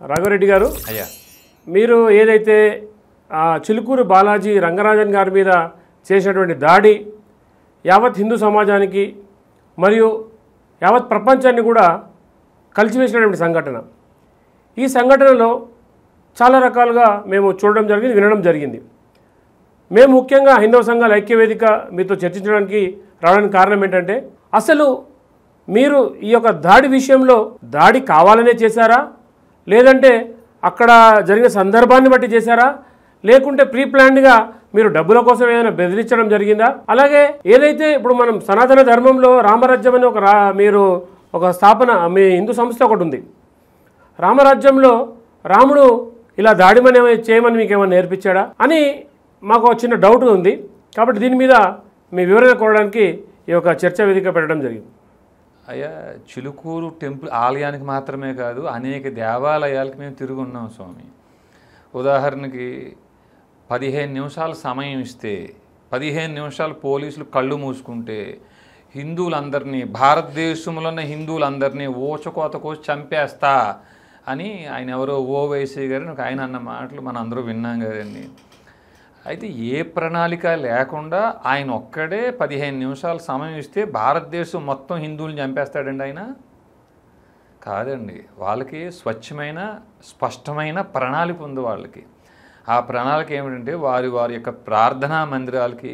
రాఘవరెడ్డి గారు, అయ్యా, మీరు ఏదైతే చిలుకూరు బాలాజీ రంగరాజన్ గారి మీద చేసినటువంటి దాడి యావత్ హిందూ సమాజానికి మరియు యావత్ ప్రపంచాన్ని కూడా కలిసివేసినటువంటి సంఘటన. ఈ సంఘటనలో చాలా రకాలుగా మేము చూడడం జరిగింది, వినడం జరిగింది. మేము ముఖ్యంగా హైందవ సంఘాల ఐక్యవేదిక మీతో చర్చించడానికి రావడానికి కారణం ఏంటంటే, అసలు మీరు ఈ యొక్క దాడి విషయంలో దాడి కావాలనే చేశారా, లేదంటే అక్కడ జరిగిన సందర్భాన్ని బట్టి చేశారా, లేకుంటే ప్రీ ప్లాన్డ్గా మీరు డబ్బుల కోసం ఏదైనా బెదిరించడం జరిగిందా? అలాగే ఏదైతే ఇప్పుడు మనం సనాతన ధర్మంలో రామరాజ్యం అని మీరు ఒక స్థాపన, మీ హిందూ సంస్థ ఒకటి ఉంది. రామరాజ్యంలో రాముడు ఇలా దాడిమని చేయమని మీకు ఏమైనా నేర్పించాడా అని మాకు చిన్న డౌట్ ఉంది. కాబట్టి దీని మీద మీ వివరణ కోరడానికి ఈ యొక్క చర్చా వేదిక పెట్టడం జరిగింది. అయ్యా, చిలుకూరు టెంపుల్ ఆలయానికి మాత్రమే కాదు, అనేక దేవాలయాలకు మేము తిరిగి ఉన్నాం స్వామి. ఉదాహరణకి 15 నిమిషాలు సమయం ఇస్తే 15 నిమిషాలు పోలీసులు కళ్ళు మూసుకుంటే హిందువులందరినీ, భారతదేశంలో ఉన్న హిందువులందరినీ ఊచకోత కోసి చంపేస్తా అని ఆయన ఎవరో ఓవైసీ గారు ఆయన అన్న మాటలు మనం అందరూ విన్నాం కదండి. అయితే ఏ ప్రణాళిక లేకుండా ఆయన ఒక్కడే 15 నిమిషాలు సమయం ఇస్తే భారతదేశం మొత్తం హిందువులను చంపేస్తాడండి ఆయన? కాదండి. వాళ్ళకి స్వచ్ఛమైన స్పష్టమైన ప్రణాళిక ఉంది వాళ్ళకి. ఆ ప్రణాళిక ఏమిటంటే వారి యొక్క ప్రార్థనా మందిరాలకి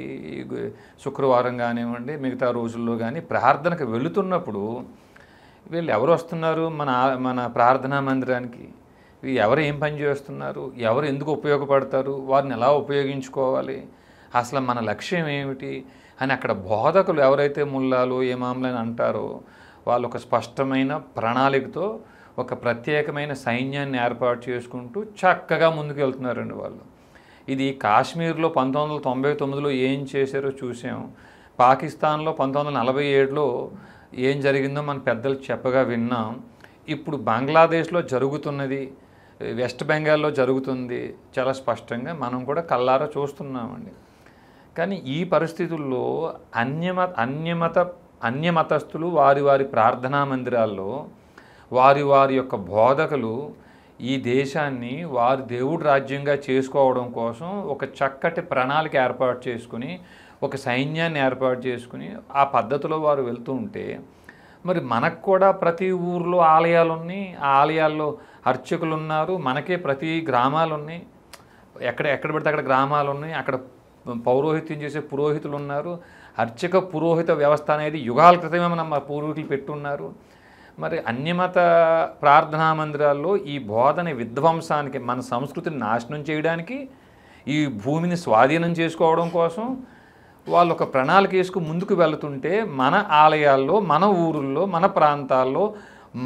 శుక్రవారం కానివ్వండి, మిగతా రోజుల్లో కానీ ప్రార్థనకు వెళుతున్నప్పుడు వీళ్ళు ఎవరు వస్తున్నారు మన ప్రార్థనా మందిరానికి, ఎవరు ఏం పని చేస్తున్నారు, ఎవరు ఎందుకు ఉపయోగపడతారు, వారిని ఎలా ఉపయోగించుకోవాలి, అసలు మన లక్ష్యం ఏమిటి అని అక్కడ బోధకులు ఎవరైతే ముల్లాలు ఇమాంలని అంటారో వాళ్ళు ఒక స్పష్టమైన ప్రణాళికతో ఒక ప్రత్యేకమైన సైన్యాన్ని ఏర్పాటు చేసుకుంటూ చక్కగా ముందుకు వెళ్తున్నారండి వాళ్ళు. ఇది కాశ్మీర్లో 1999లో ఏం చేశారో చూసాం. పాకిస్తాన్లో 1947లో ఏం జరిగిందో మన పెద్దలు చెప్పగా విన్నాం. ఇప్పుడు బంగ్లాదేశ్లో జరుగుతున్నది, వెస్ట్ బెంగాల్లో జరుగుతుంది చాలా స్పష్టంగా మనం కూడా కళ్ళారా చూస్తున్నామండి. కానీ ఈ పరిస్థితుల్లో అన్యమతస్థులు వారి ప్రార్థనా మందిరాల్లో వారి యొక్క బోధకులు ఈ దేశాన్ని వారి దేవుడి రాజ్యంగా చేసుకోవడం కోసం ఒక చక్కటి ప్రణాళిక ఏర్పాటు చేసుకుని, ఒక సైన్యాన్ని ఏర్పాటు చేసుకుని ఆ పద్ధతిలో వారు వెళ్తూ ఉంటే, మరి మనకు కూడా ప్రతి ఊర్లో ఆలయాలు ఉన్నాయి, ఆ ఆలయాల్లో అర్చకులు ఉన్నారు, మనకే ప్రతి గ్రామాలు ఉన్నాయి, ఎక్కడ పడితే అక్కడ గ్రామాలు ఉన్నాయి, అక్కడ పౌరోహిత్యం చేసే పురోహితులు ఉన్నారు. అర్చక పురోహిత వ్యవస్థ అనేది యుగాల క్రితమే మన పూర్వీకులు పెట్టున్నారు. మరి అన్యమత ప్రార్థనా మందిరాల్లో ఈ బోధన విధ్వంసానికి, మన సంస్కృతిని నాశనం చేయడానికి, ఈ భూమిని స్వాధీనం చేసుకోవడం కోసం వాళ్ళు ఒక ప్రణాళిక వేసుకుని ముందుకు వెళుతుంటే మన ఆలయాల్లో, మన ఊరుల్లో, మన ప్రాంతాల్లో,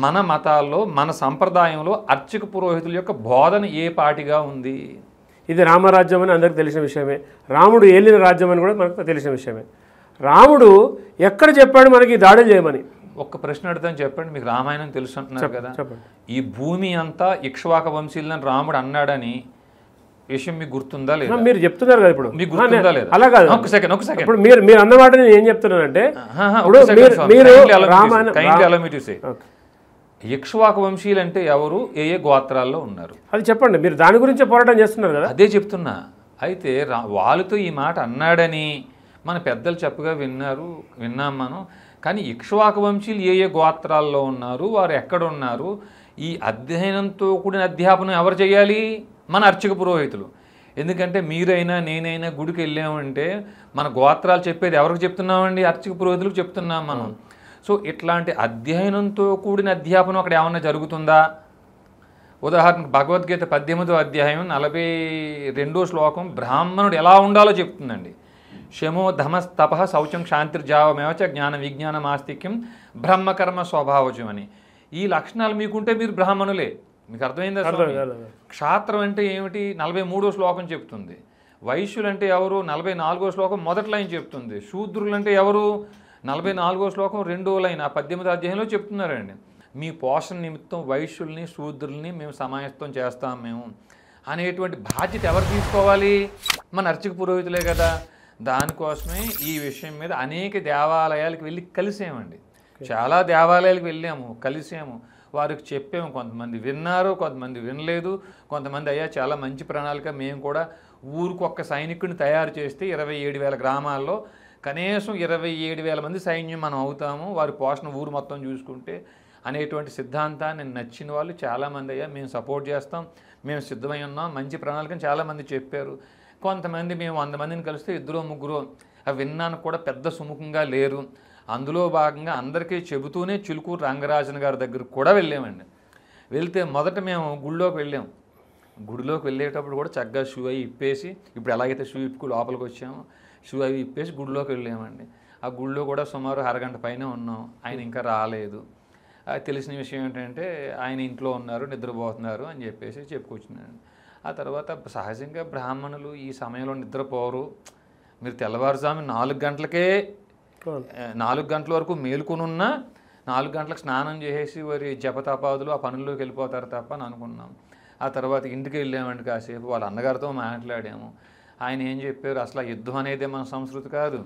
మన మతాల్లో, మన సంప్రదాయంలో అర్చక పురోహితుల యొక్క బోధన ఏ పాటిగా ఉంది? ఇది రామరాజ్యం అని అందరికీ తెలిసిన విషయమే. రాముడు ఏలిన రాజ్యం అని కూడా మనకు తెలిసిన విషయమే. రాముడు ఎక్కడ చెప్పాడు మనకి దాడులు చేయమని? ఒక్క ప్రశ్న అడుగుతాను, చెప్పండి. మీకు రామాయణం తెలుసు అంటున్నారు కదా, ఈ భూమి అంతా ఇక్ష్వాక వంశీయులని రాముడు అన్నాడని విషయం మీకు గుర్తుందా లేదా? మీరు చెప్తున్నారు కదా ఇప్పుడు, మీకు గుర్తుందా లేదా? అలా కాదు, ఒక సెకండ్. ఇప్పుడు మీరు అన్నమాట నేను ఏం చెప్తున్నానంటే, ఇక్ష్వాక వంశీయులు అంటే ఎవరు, ఏ గోత్రాల్లో ఉన్నారు అది చెప్పండి. మీరు దాని గురించి పోరాటం చేస్తున్నారు కదా, అదే చెప్తున్నా. అయితే వాళ్ళతో ఈ మాట అన్నాడని మన పెద్దలు చెప్పగా విన్నాం మనం. కానీ ఇక్ష్వాక వంశీయులు ఏ గోత్రాల్లో ఉన్నారు, వారు ఎక్కడ ఉన్నారు, ఈ అధ్యయనంతో కూడిన అధ్యాపనం ఎవరు చేయాలి? మన అర్చక పురోహితులు. ఎందుకంటే మీరైనా నేనైనా గుడికి వెళ్ళామంటే మన గోత్రాలు చెప్పేది ఎవరికి చెప్తున్నామండి? అర్చక పురోహితులకు చెప్తున్నాం మనం. సో ఇట్లాంటి అధ్యయనంతో కూడిన అధ్యాపనం అక్కడ ఏమన్నా జరుగుతుందా? ఉదాహరణకు భగవద్గీత 18వ అధ్యాయం 42వ శ్లోకం బ్రాహ్మణుడు ఎలా ఉండాలో చెప్తుందండి. శమో ధమస్తప శౌచం శాంతిర్జావమేవచ జ్ఞాన విజ్ఞానం ఆస్తిక్యం బ్రహ్మకర్మ స్వభావజం అని. ఈ లక్షణాలు మీకుంటే మీరు బ్రాహ్మణులే. మీకు అర్థమైందా? క్షాత్రం అంటే ఏమిటి? 43వ శ్లోకం చెప్తుంది. వైశ్యులు అంటే ఎవరు? 44వ శ్లోకం మొదటి లైన్ చెప్తుంది. శూద్రులు అంటే ఎవరు? 44వ శ్లోకం 2వ లైన్ 18వ అధ్యాయంలో చెప్తున్నారండి. మీ పోషణ నిమిత్తం వైశ్యుల్ని శూద్రుల్ని మేము సమాయత్తం చేస్తాం మేము అనేటువంటి బాధ్యత ఎవరు తీసుకోవాలి? మన అర్చక పురోహితులే కదా. దానికోసమే ఈ విషయం మీద అనేక దేవాలయాలకు వెళ్ళి కలిసామండి. చాలా దేవాలయాలకు వెళ్ళాము, కలిసాము. వారికి చెప్పాము. కొంతమంది విన్నారు, కొంతమంది వినలేదు. కొంతమంది అయ్యా చాలా మంచి ప్రణాళిక, మేము కూడా ఊరికి ఒక్క సైనికుడిని తయారు చేస్తే 27,000 గ్రామాల్లో కనీసం 27,000 మంది సైన్యం మనం అవుతాము, వారి పోషణ ఊరు మొత్తం చూసుకుంటే అనేటువంటి సిద్ధాంతాన్ని నచ్చిన వాళ్ళు చాలామంది అయ్యా మేము సపోర్ట్ చేస్తాం, మేము సిద్ధమై ఉన్నాం, మంచి ప్రణాళికని చాలామంది చెప్పారు. కొంతమంది మేము 100 మందిని కలిస్తే 2-3 అవి విన్నాను కూడా పెద్ద సుముఖంగా లేరు. అందులో భాగంగా అందరికీ చెబుతూనే చిలుకూరు రంగరాజన్ గారి దగ్గరకు కూడా వెళ్ళామండి. వెళ్తే మొదట మేము గుడిలోకి వెళ్ళాం. గుడిలోకి వెళ్ళేటప్పుడు కూడా చక్కగా షూ అవి ఇప్పేసి, ఇప్పుడు ఎలాగైతే షూ ఇప్పుకు లోపలికి వచ్చామో షూ అవి ఇప్పేసి గుడిలోకి వెళ్ళామండి. ఆ గుడిలో కూడా సుమారు అరగంట పైన ఉన్నాం. ఆయన ఇంకా రాలేదు. తెలిసిన విషయం ఏంటంటే ఆయన ఇంట్లో ఉన్నారు, నిద్రపోతున్నారు అని చెప్పేసి చెప్పుకొచ్చినాను. ఆ తర్వాత సహజంగా బ్రాహ్మణులు ఈ సమయంలో నిద్రపోరు. మీరు తెల్లవారుజాము 4 గంటలకే 4 గంటల వరకు మేలుకునున్నా 4 గంటలకు స్నానం చేసేసి వారి జపతపాదులు ఆ పనుల్లోకి వెళ్ళిపోతారు తప్ప అని అనుకున్నాం. ఆ తర్వాత ఇంటికి వెళ్ళామండి. కాసేపు వాళ్ళ అన్నగారితో మాట్లాడాము. ఆయన ఏం చెప్పారు, అసలు యుద్ధం అనేదే మన సంస్కృతి కాదు,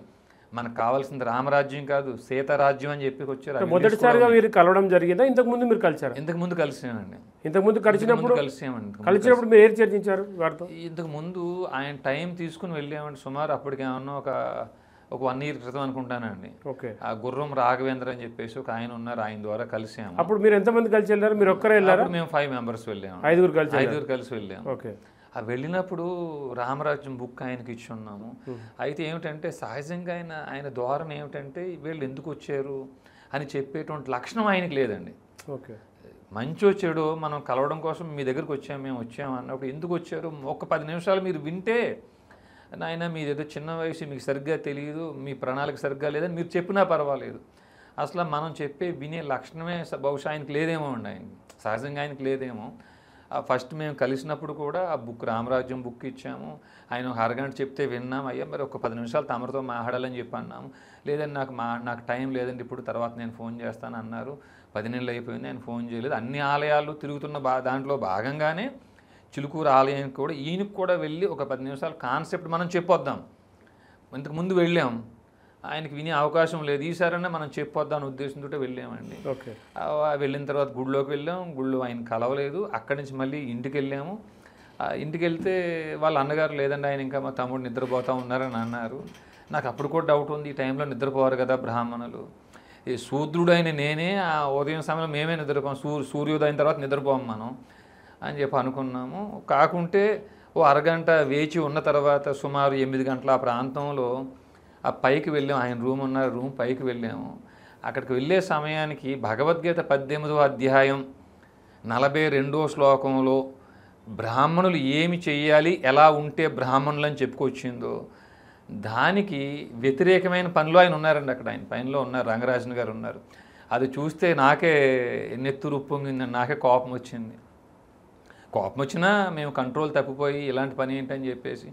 మనకు కావాల్సింది రామరాజ్యం కాదు, సీతారాజ్యం అని చెప్పి వచ్చారు. మొదటిసారిగా మీరు కలవడం జరిగిందా? ఇంతకుముందు మీరు కలిసారు? ఇంతకుముందు కలిసామండి. ఇంతకుముందు కలిసినప్పుడు మీరు ఏం చర్చించారు వారితో? ఇంతకుముందు ఆయన టైం తీసుకుని వెళ్ళామండి. సుమారు అప్పటికి ఏమన్నా ఒక 1 year క్రితం అనుకుంటానండి. ఓకే. ఆ గుర్రం రాఘవేంద్ర అని చెప్పేసి ఒక ఆయన ఉన్నారు, ఆయన ద్వారా కలిసాము. అప్పుడు మీరు ఎంతమంది కలిసి వెళ్ళారు? మీరు ఒక్కరే వెళ్ళారు? మేము 5 members వెళ్ళాము. 5 కలిసి వెళ్ళాము. ఓకే. ఆ వెళ్ళినప్పుడు రామరాజ్యం బుక్ ఆయనకి ఇచ్చి ఉన్నాము. అయితే ఏమిటంటే సహజంగా ఆయన ధోరణి ఏమిటంటే వీళ్ళు ఎందుకు వచ్చారు అని చెప్పేటువంటి లక్షణం ఆయనకి లేదండి. ఓకే. మంచో చెడో మనం కలవడం కోసం మీ దగ్గరికి వచ్చాము, మేము వచ్చాము అన్నప్పుడు ఎందుకు వచ్చారు ఒక 10 నిమిషాలు మీరు వింటే, నాయన మీదేదో చిన్న వయసు, మీకు సరిగ్గా తెలియదు, మీ ప్రణాళిక సరిగ్గా లేదని మీరు చెప్పినా పర్వాలేదు. అసలు మనం చెప్పే వినే లక్షణమే బహుశా ఆయనకి లేదేమో అండి. ఆయనకి సహజంగా ఆయనకి లేదేమో. ఫస్ట్ మేము కలిసినప్పుడు కూడా ఆ బుక్ రామరాజ్యం బుక్ ఇచ్చాము. ఆయన ఒక అరగంట చెప్తే విన్నాం. అయ్యా మరి ఒక 10 నిమిషాలు తమరితో మాట్లాడాలని చెప్పి అన్నాము. లేదండి నాకు టైం లేదండి, ఇప్పుడు తర్వాత నేను ఫోన్ చేస్తాను అన్నారు. 10 నెలలు అయిపోయింది, ఆయన ఫోన్ చేయలేదు. అన్ని ఆలయాలు తిరుగుతున్న దాంట్లో భాగంగానే చిలుకూరు ఆలయానికి కూడా ఈయనకు కూడా వెళ్ళి ఒక 10 నిమిషాలు కాన్సెప్ట్ మనం చెప్పొద్దాం. ఇంతకుముందు వెళ్ళాం, ఆయనకి వినే అవకాశం లేదు. ఈసారైనా మనం చెప్పొద్దాం అనే ఉద్దేశంతో వెళ్ళామండి. ఓకే. వెళ్ళిన తర్వాత గుడిలోకి వెళ్ళాం. గుడిలో ఆయన కలవలేదు. అక్కడి నుంచి మళ్ళీ ఇంటికి వెళ్ళాము. ఇంటికి వెళ్తే వాళ్ళ అన్నగారు లేదండి, ఆయన ఇంకా మా తమ్ముడు నిద్రపోతూ ఉన్నారని అన్నారు. నాకు అప్పుడు కూడా డౌట్ ఉంది, ఈ టైంలో నిద్రపోరు కదా బ్రాహ్మణులు. ఈ శూద్రుడైన నేనే ఆ ఉదయం సమయంలో మేమే నిద్రపోం, సూర్యోదయం తర్వాత నిద్రపోం మనం అని చెప్పి అనుకున్నాము. కాకుంటే ఓ అరగంట వేచి ఉన్న తర్వాత సుమారు 8 గంటల ఆ ప్రాంతంలో ఆ పైకి వెళ్ళాము. ఆయన రూమ్ ఉన్న రూమ్ పైకి వెళ్ళాము. అక్కడికి వెళ్ళే సమయానికి భగవద్గీత 18వ అధ్యాయం 42వ శ్లోకంలో బ్రాహ్మణులు ఏమి చెయ్యాలి, ఎలా ఉంటే బ్రాహ్మణులు అని చెప్పుకొచ్చిందో దానికి వ్యతిరేకమైన పనిలో ఆయన ఉన్నారండి. అక్కడ ఆయన పైనలో ఉన్నారు, రంగరాజన్ గారు ఉన్నారు. అది చూస్తే నాకే నెత్తురు ఉప్పొంగిందండి, నాకే కోపం వచ్చింది. కోపం వచ్చినా మేము కంట్రోల్ తప్పిపోయి ఇలాంటి పని ఏంటని చెప్పేసి,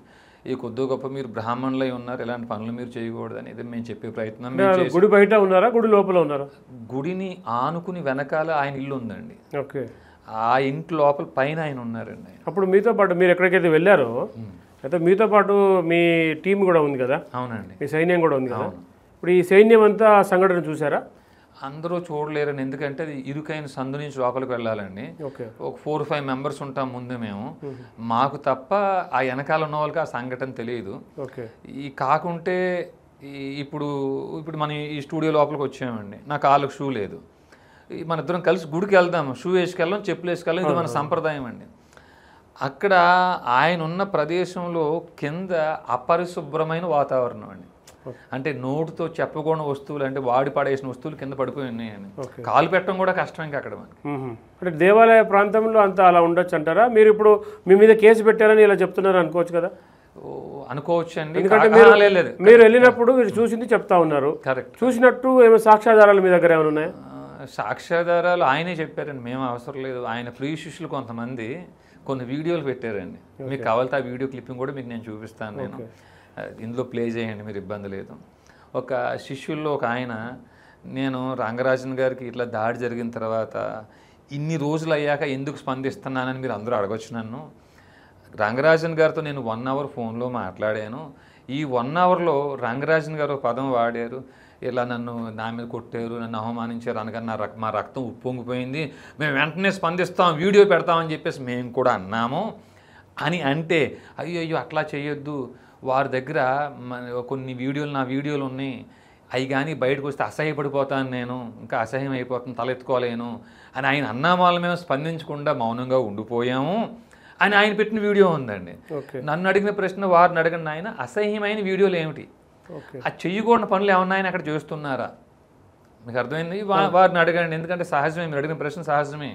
ఈ కొద్ది గొప్ప మీరు బ్రాహ్మణులై ఉన్నారు, ఇలాంటి పనులు మీరు చేయకూడదని ఇది మేము చెప్పే ప్రయత్నం. గుడి బయట ఉన్నారా, గుడి లోపల ఉన్నారా? గుడిని ఆనుకుని వెనకాల ఆయన ఇల్లు ఉందండి. ఓకే. ఆ ఇంటి లోపల పైన ఆయన ఉన్నారండి. అప్పుడు మీతో పాటు మీరు ఎక్కడికైతే వెళ్ళారో అయితే మీతో పాటు మీ టీం కూడా ఉంది కదా? అవునండి, మీ సైన్యం కూడా ఉంది కదా? ఇప్పుడు ఈ సైన్యం అంతా సంఘటన చూసారా? అందరూ చూడలేరని, ఎందుకంటే అది ఇరుకైన సందు నుంచి లోపలికి వెళ్ళాలండి. ఒక 4-5 members ఉంటాం ముందు మేము. మాకు తప్ప ఆ వెనకాల ఉన్న వాళ్ళకి ఆ సంఘటన తెలియదు. ఈ కాకుంటే ఇప్పుడు మనం ఈ స్టూడియో లోపలికి వచ్చామండి, నా కాళ్ళకు షూ లేదు. మన ఇద్దరం కలిసి గుడికి వెళ్దాము, షూ వేసుకెళ్ళాం, చెప్పులు వేసుకెళ్ళాం, ఇది మన సంప్రదాయం అండి. అక్కడ ఆయన ఉన్న ప్రదేశంలో కింద అపరిశుభ్రమైన వాతావరణం అండి. అంటే నోటుతో చెప్పకూడని వస్తువులు, అంటే వాడి పడేసిన వస్తువులు కింద పడిపోయి ఉన్నాయని, కాలు పెట్టడం కూడా కష్టం ఇంకా అక్కడ. అంటే దేవాలయ ప్రాంతంలో అంతా అలా ఉండొచ్చు అంటారా? మీరు ఇప్పుడు మీ మీద కేసు పెట్టారని ఇలా చెప్తున్నారు అనుకోవచ్చు కదా? అనుకోవచ్చు అండి, ఎందుకంటే మీరు వెళ్ళినప్పుడు మీరు చూసింది చెప్తా ఉన్నారు. కరెక్ట్. చూసినట్టు ఏమైనా సాక్ష్యాధారాలు మీ దగ్గర ఏమైనా ఉన్నాయా? సాక్ష్యాధారాలు ఆయనే చెప్పారండి, మేము అవసరం లేదు. ఆయన ప్రియ శిష్యులు కొంతమంది కొన్ని వీడియోలు పెట్టారండి. మీకు కావాలంటే ఆ వీడియో క్లిప్పింగ్ కూడా మీకు నేను చూపిస్తాను. నేను ఇందులో ప్లే చేయండి, మీరు ఇబ్బంది లేదు. ఒక శిష్యుల్లో ఒక ఆయన, నేను రంగరాజన్ గారికి ఇట్లా దాడి జరిగిన తర్వాత ఇన్ని రోజులు అయ్యాక ఎందుకు స్పందిస్తున్నానని మీరు అందరూ అడగొచ్చు నన్ను. రంగరాజన్ గారితో నేను 1 hour ఫోన్లో మాట్లాడాను. ఈ 1 hourలో రంగరాజన్ గారు ఒక పదం వాడారు, ఇలా నా మీద కొట్టారు, నన్ను అవమానించారు అనగా మా రక్తం ఉప్పొంగిపోయింది, మేము వెంటనే స్పందిస్తాం, వీడియో పెడతామని చెప్పేసి మేము కూడా అన్నాము అని అంటే, అయ్యో అట్లా చేయొద్దు, వారి దగ్గర కొన్ని నా వీడియోలు ఉన్నాయి, అవి కానీ బయటకు వస్తే అసహ్యపడిపోతాను, నేను ఇంకా అసహ్యం అయిపోతాను, తలెత్తుకోలేను అని ఆయన అన్నా వాళ్ళ మేము స్పందించకుండా మౌనంగా ఉండిపోయాము అని ఆయన పెట్టిన వీడియో ఉందండి. నన్ను అడిగిన ప్రశ్న వారిని అడగండి, ఆయన అసహ్యమైన వీడియోలు ఏమిటి, ఆ చెయ్యకూడని పనులు ఏమన్నా ఆయన అక్కడ చేస్తున్నారా, మీకు అర్థమైంది? వారిని అడగండి. ఎందుకంటే సహజమే, మీరు అడిగిన ప్రశ్న సహజమే.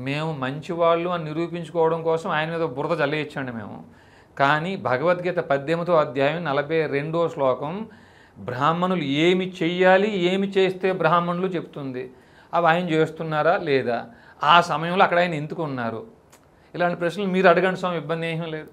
మేము మంచివాళ్ళు అని నిరూపించుకోవడం కోసం ఆయన మీద బురద జల్లేయచ్చండి మేము. కానీ భగవద్గీత 18వ అధ్యాయం 42వ శ్లోకం బ్రాహ్మణులు ఏమి చెయ్యాలి, ఏమి చేస్తే బ్రాహ్మణులు చెప్తుంది. అవి ఆయన చేస్తున్నారా లేదా, ఆ సమయంలో అక్కడ ఆయన ఎందుకు ఉన్నారు, ఇలాంటి ప్రశ్నలు మీరు అడగండి స్వామి, ఇబ్బంది ఏమీ లేదు.